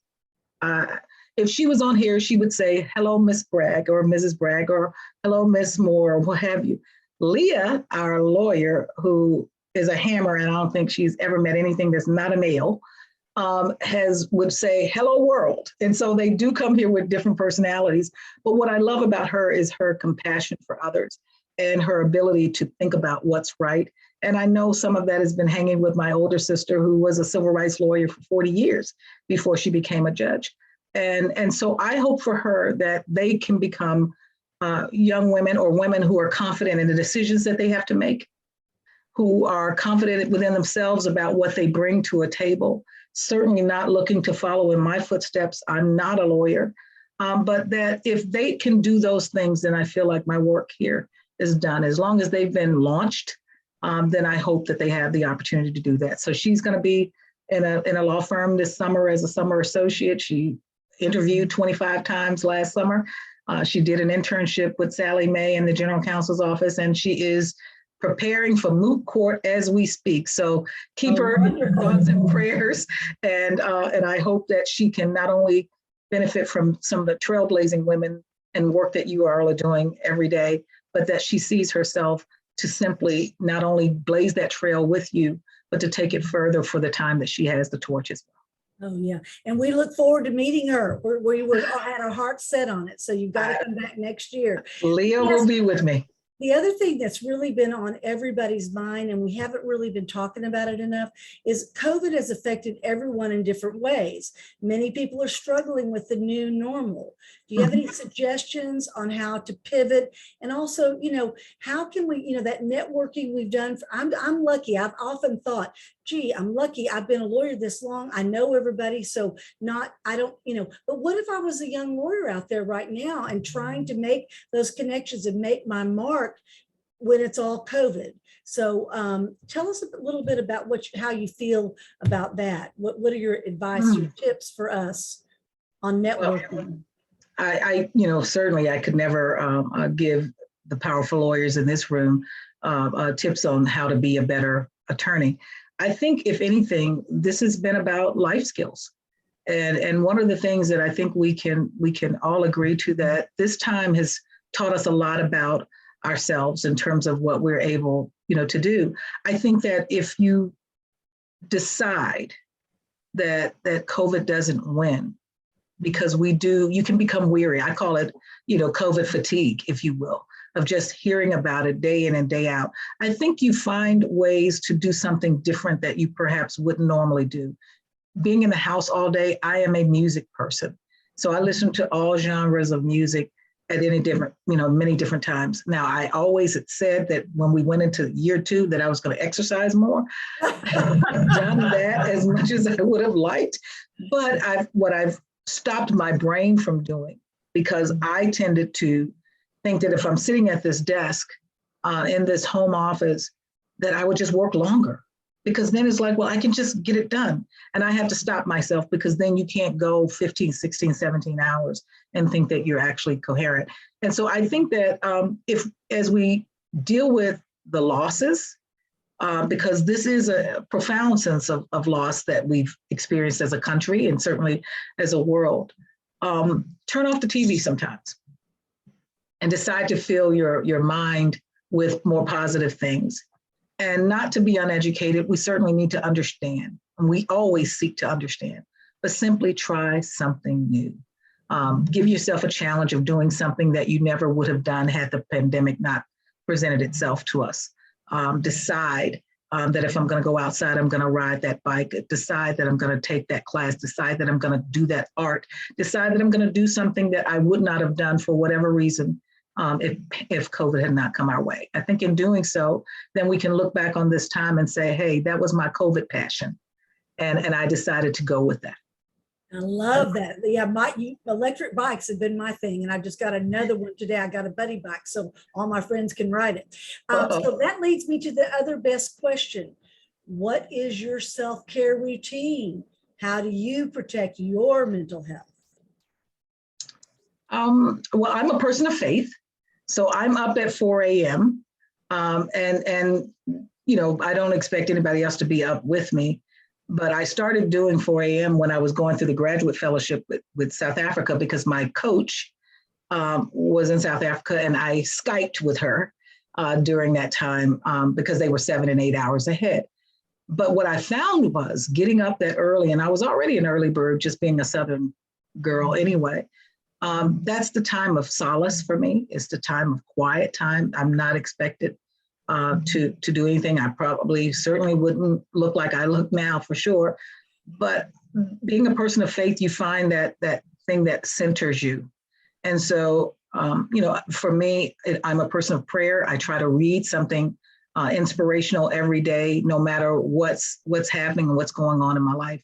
if she was on here, she would say, hello, Miss Bragg or Mrs. Bragg, or hello, Miss Moore, or what have you. Leah, our lawyer, who is a hammer, and I don't think she's ever met anything that's not a male, would say, hello, world. And so they do come here with different personalities. But what I love about her is her compassion for others and her ability to think about what's right. And I know some of that has been hanging with my older sister, who was a civil rights lawyer for 40 years before she became a judge. And so I hope for her that they can become young women or women who are confident in the decisions that they have to make, who are confident within themselves about what they bring to a table, certainly not looking to follow in my footsteps. I'm not a lawyer, but that if they can do those things, then I feel like my work here is done. As long as they've been launched, then I hope that they have the opportunity to do that. So she's going to be in a law firm this summer as a summer associate. She interviewed 25 times last summer. She did an internship with Sally Mae in the general counsel's office, and she is preparing for moot court as we speak. So keep her in your thoughts and prayers. And I hope that she can not only benefit from some of the trailblazing women and work that you all are doing every day, but that she sees herself to simply not only blaze that trail with you, but to take it further for the time that she has the torch as well. Oh yeah, and we look forward to meeting her. We had our hearts set on it, so you've got to come back next year. Leah will be with me. The other thing that's really been on everybody's mind, and we haven't really been talking about it enough, is COVID has affected everyone in different ways. Many people are struggling with the new normal. Do you have any suggestions on how to pivot? And also, how can we, that networking we've done, I'm lucky. I've often thought, gee, I'm lucky. I've been a lawyer this long. I know everybody. So but what if I was a young lawyer out there right now and trying to make those connections and make my mark when it's all COVID? So tell us a little bit about how you feel about that. What are your advice, your tips for us on networking? Well, I certainly I could never give the powerful lawyers in this room tips on how to be a better attorney. I think, if anything, this has been about life skills. And one of the things that I think we can all agree to, that this time has taught us a lot about ourselves in terms of what we're able, to do. I think that if you decide that COVID doesn't win, because you can become weary. I call it, COVID fatigue, if you will, of just hearing about it day in and day out. I think you find ways to do something different that you perhaps wouldn't normally do. Being in the house all day, I am a music person. So I listen to all genres of music at many different times. Now, I always had said that when we went into year 2 that I was going to exercise more. I've done that as much as I would have liked, but what I've stopped my brain from doing, because I tended to think that if I'm sitting at this desk, in this home office, that I would just work longer, because then it's like, well, I can just get it done. And I have to stop myself, because then you can't go 15, 16, 17 hours and think that you're actually coherent. And so I think that as we deal with the losses, because this is a profound sense of loss that we've experienced as a country and certainly as a world, turn off the TV sometimes and decide to fill your mind with more positive things. And not to be uneducated, we certainly need to understand, and we always seek to understand, but simply try something new. Give yourself a challenge of doing something that you never would have done had the pandemic not presented itself to us. Decide that if I'm going to go outside, I'm going to ride that bike. Decide that I'm going to take that class. Decide that I'm going to do that art. Decide that I'm going to do something that I would not have done for whatever reason if COVID had not come our way. I think in doing so, then we can look back on this time and say, hey, that was my COVID passion. And I decided to go with that. I love that. Yeah, electric bikes have been my thing, and I just got another one today. I got a buddy bike, so all my friends can ride it. So that leads me to the other best question. What is your self-care routine? How do you protect your mental health? Well, I'm a person of faith, so I'm up at 4 a.m. And I don't expect anybody else to be up with me. But I started doing 4 a.m. when I was going through the graduate fellowship with South Africa, because my coach was in South Africa, and I Skyped with her during that time because they were 7 and 8 hours ahead. But what I found was getting up that early, and I was already an early bird, just being a Southern girl anyway. That's the time of solace for me. It's the time of quiet time. I'm not expected to do anything. I certainly wouldn't look like I look now, for sure. But being a person of faith, you find that thing that centers you. And so, for me, I'm a person of prayer. I try to read something inspirational every day, no matter what's happening and what's going on in my life.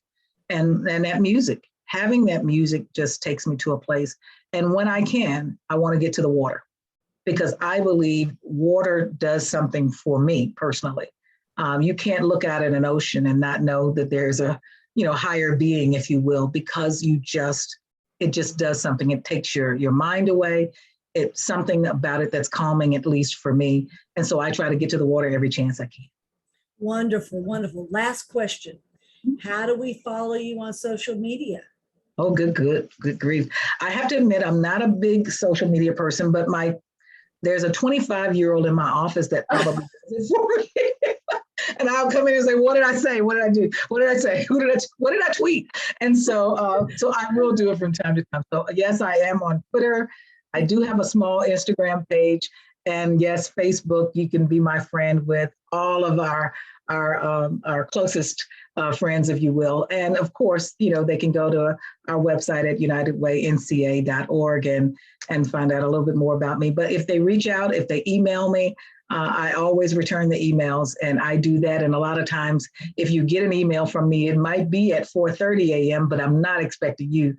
And that music, having that music just takes me to a place. And when I can, I want to get to the water, because I believe water does something for me personally. You can't look out at an ocean and not know that there's a higher being, if you will, because it just does something. It takes your mind away. It's something about it that's calming, at least for me. And so I try to get to the water every chance I can. Wonderful, wonderful. Last question. How do we follow you on social media? Oh, good grief. I have to admit, I'm not a big social media person, but there's a 25-year-old in my office that probably does it for me. And I'll come in and say, what did I say? What did I do? What did I say? What did I tweet? And so I will do it from time to time. So yes, I am on Twitter. I do have a small Instagram page. And yes, Facebook, you can be my friend with all of our closest friends, if you will. And of course, they can go to our website at unitedwaynca.org and find out a little bit more about me. But if they reach out, if they email me, I always return the emails, and I do that. And a lot of times, if you get an email from me, it might be at 4:30 a.m., but I'm not expecting you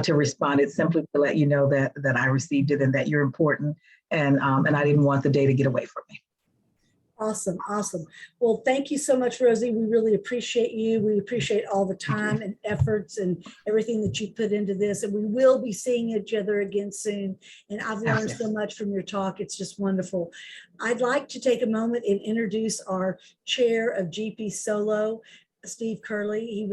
to respond. It's simply to let you know that I received it and that you're important, and I didn't want the day to get away from me. Awesome. Awesome. Well, thank you so much, Rosie. We really appreciate you. We appreciate all the time and efforts and everything that you put into this. And we will be seeing each other again soon. And I've learned so much from your talk. It's just wonderful. I'd like to take a moment and introduce our chair of GPSolo, Steve Curley.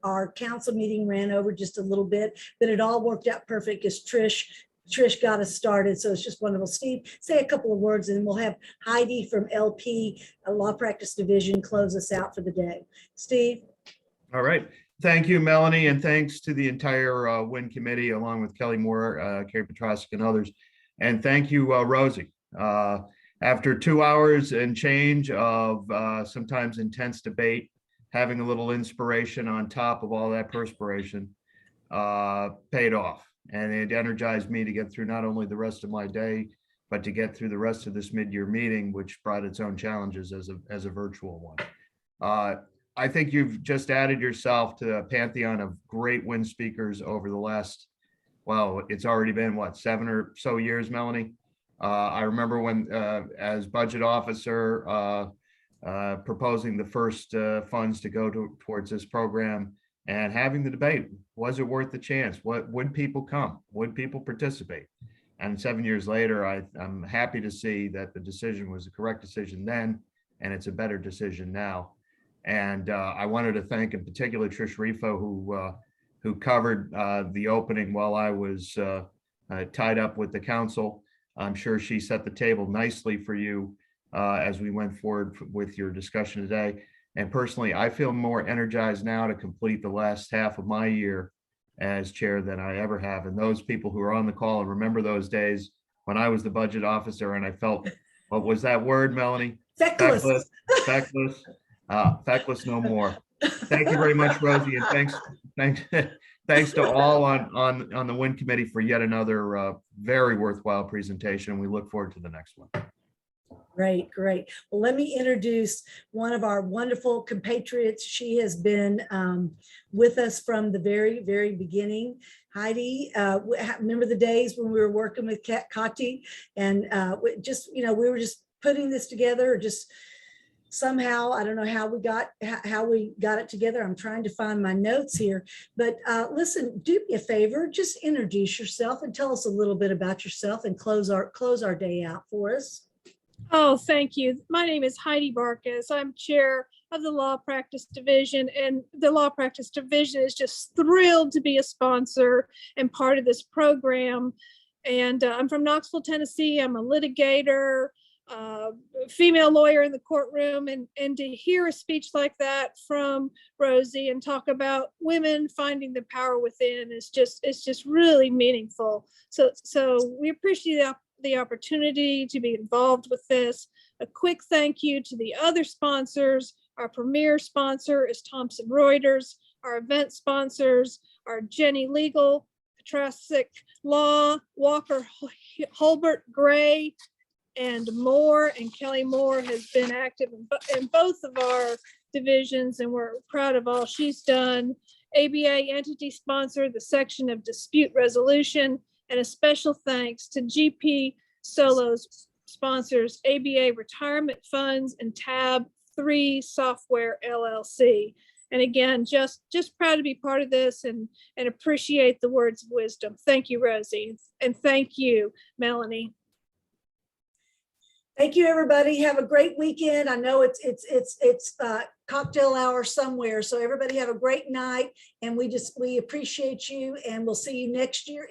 Our council meeting ran over just a little bit, but it all worked out perfect because Trish got us started, so it's just wonderful. Steve, say a couple of words, and we'll have Heidi from LP, Law Practice Division, close us out for the day. Steve? All right. Thank you, Melanie, and thanks to the entire WIN committee, along with Kelly Moore, Carrie Petrosic, and others. And thank you, Rosie. After 2 hours and change of sometimes intense debate, having a little inspiration on top of all that perspiration paid off. And it energized me to get through not only the rest of my day, but to get through the rest of this mid-year meeting, which brought its own challenges as a virtual one. I think you've just added yourself to a pantheon of great WIN speakers over the last, well, it's already been what, 7 or so years, Melanie? I remember when, as budget officer, proposing the first funds to go towards this program and having the debate, was it worth the chance? Would people come? Would people participate? And 7 years later, I'm happy to see that the decision was the correct decision then, and it's a better decision now. And I wanted to thank in particular Trish Rifo, who covered the opening while I was tied up with the council. I'm sure she set the table nicely for you as we went forward with your discussion today. And personally, I feel more energized now to complete the last half of my year as chair than I ever have. And those people who are on the call and remember those days when I was the budget officer and I felt, what was that word, Melanie? Feckless. Feckless. Feckless no more. Thank you very much, Rosie, and thanks to all on the WIN committee for yet another very worthwhile presentation. We look forward to the next one. Great, great. Well, let me introduce one of our wonderful compatriots. She has been with us from the very, very beginning. Heidi, remember the days when we were working with Kati and we were just putting this together, just somehow, I don't know how we got it together. I'm trying to find my notes here, but listen, do me a favor, just introduce yourself and tell us a little bit about yourself and close our day out for us. Oh, thank you. My name is Heidi Barkas. I'm chair of the Law Practice Division, and the Law Practice Division is just thrilled to be a sponsor and part of this program. And I'm from Knoxville, Tennessee. I'm a litigator, female lawyer in the courtroom, and to hear a speech like that from Rosie and talk about women finding the power within is just really meaningful. So we appreciate the opportunity to be involved with this. A quick thank you to the other sponsors. Our premier sponsor is Thomson Reuters. Our event sponsors are Jenny Legal, Petrasic Law, Walker Hulbert Gray, and Moore. And Kelly Moore has been active in both of our divisions, and we're proud of all she's done. ABA entity sponsor, the section of dispute resolution, and a special thanks to GPSolo's sponsors, ABA Retirement Funds and Tab 3 Software LLC. And again, just proud to be part of this and appreciate the words of wisdom. Thank you, Rosie, and thank you, Melanie. Thank you, everybody. Have a great weekend. I know it's cocktail hour somewhere, so everybody have a great night, and we appreciate you, and we'll see you next year.